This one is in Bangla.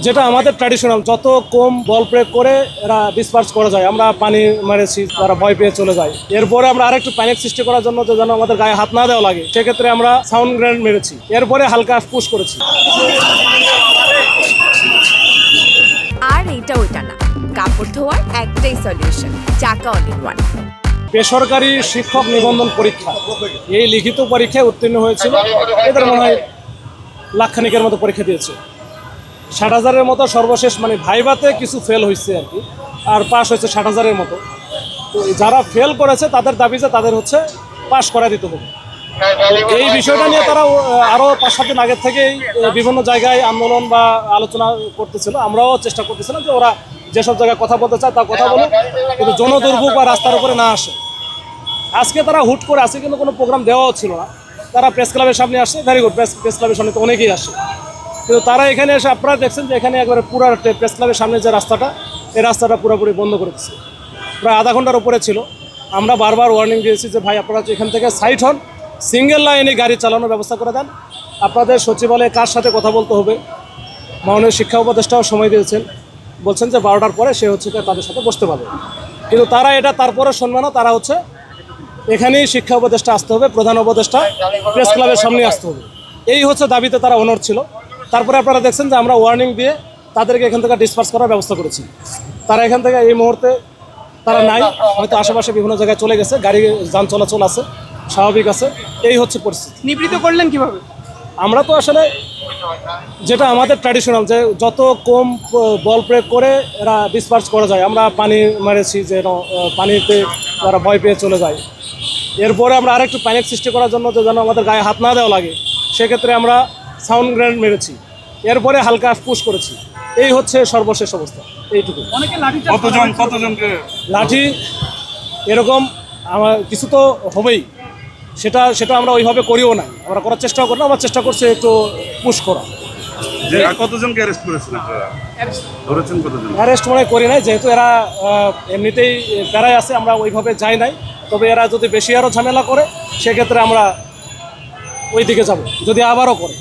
যেটা আমাদের ট্র্যাডিশনাল, যত কম বল প্রয়োগ করে এরা ডিসপার্স করা যায়। আমরা পানি মেরেছি, তারা ভয় পেয়ে চলে যায়। এরপরে আমরা আরেকটু প্যানিক সৃষ্টি করার জন্য, যেন আমাদের গায়ে হাত না দেওয়া লাগে, সেক্ষেত্রে আমরা সাউন্ড গ্রেনেড মেরেছি। এরপরে হালকা পুশ করেছি। আর এটা ওইটা না, কাপড় ধোয়ার একটাই সলিউশন, চাকা অল ইন ওয়ান। বেসরকারি শিক্ষক নিবন্ধন পরীক্ষা, এই লিখিত পরীক্ষায় উত্তীর্ণ হয়েছিল। এদের মনে হয় লাখখানিকের মতো পরীক্ষা দিয়েছে। 60,000-এর মতো সর্বশেষ, মানে ভাইভাতে কিছু ফেল হয়েছে আর কি, আর পাস হয়েছে 60,000-এর মতো। তো যারা ফেল করেছে তাদের দাবি যে তাদের হচ্ছে পাস করা দিতে হবে। এই বিষয়টা নিয়ে তারা আরও 5-7 দিন আগের থেকেই বিভিন্ন জায়গায় আন্দোলন বা আলোচনা করতেছিল। আমরাও চেষ্টা করতেছিলাম যে ওরা যেসব জায়গায় কথা বলতে চায় তা কথা বলে, কিন্তু জনদুর্ভোগ বা রাস্তার উপরে না আসে। আজকে তারা হুট করে আসে, কিন্তু কোনো প্রোগ্রাম দেওয়াও ছিল না। তারা প্রেস ক্লাবের সামনে আসছে, ভেরি গুড, প্রেস ক্লাবের সামনে তো অনেকেই আসে। কিন্তু তারা এখানে এসে, আপনারা দেখছেন যে এখানে একবারে পুরো প্রেস ক্লাবের সামনে যে রাস্তাটা, এই রাস্তাটা পুরোপুরি বন্ধ করে দিচ্ছে। প্রায় আধা ঘন্টার উপরে ছিল। আমরা বারবার ওয়ার্নিং দিয়েছি যে ভাই, আপনারা এখান থেকে সাইড হন, সিঙ্গেল লাইনে গাড়ি চালানোর ব্যবস্থা করে দেন। আপনাদের সচিবালয়ে কার সাথে কথা বলতে হবে, মাননীয় শিক্ষা উপদেষ্টাও সময় দিয়েছেন, বলছেন যে 12টার পরে সে হচ্ছে তাদের সাথে বসতে পারবে। কিন্তু তারা এটা তারপরে শুনবে না। তারা হচ্ছে এখানেই শিক্ষা উপদেষ্টা আসতে হবে, প্রধান উপদেষ্টা প্রেস ক্লাবের সামনে আসতে হবে, এই হচ্ছে দাবিতে তারা অনড় ছিল। তারপরে আপনারা দেখছেন যে আমরা ওয়ার্নিং দিয়ে তাদেরকে এখান থেকে ডিসপার্স করার ব্যবস্থা করেছি। তারা এখান থেকে এই মুহূর্তে তারা নাই, হয়তো আশেপাশে বিভিন্ন জায়গায় চলে গেছে, গাড়ি যান চলাচল আছে, স্বাভাবিক আছে। এই হচ্ছে পরিস্থিতি। নিবৃত করলেন কিভাবে? আমরা তো আসলে, যেটা আমাদের ট্র্যাডিশনাল, যে যত কম বল প্রয়োগ করে এরা ডিসপার্স করা যায়, আমরা পানি মেরেছি, যেন পানিতে তারা ভয় পেয়ে চলে যায়। এরপরে আমরা আরেকটু প্যানিক সৃষ্টি করার জন্য, যেন আমাদের গায়ে হাত না দেওয়া লাগে, সেক্ষেত্রে আমরা সাউন্ড গ্রেনেড মেরেছি। এরপরে হালকা পুশ করেছি। এই হচ্ছে সর্বশেষ অবস্থা, এইটুকু। কতজনকে লাঠি এরকম আমার কিছু তো হবেই, সেটা আমরা ওইভাবে করিও না, আমরা করার চেষ্টাও করি না। আমরা চেষ্টা করছি একটু পুশ করা। কতজনকে অ্যারেস্ট করেছেন আপনারা? ধরেছেন কতজন? অ্যারেস্ট মনে করি নাই, যেহেতু এরা এমনিতেই প্যারায় আছে, আমরা ওইভাবে যাই নাই। তবে এরা যদি বেশি আরও ঝামেলা করে, সেক্ষেত্রে আমরা ওই দিকে যাব, যদি আবারও করে।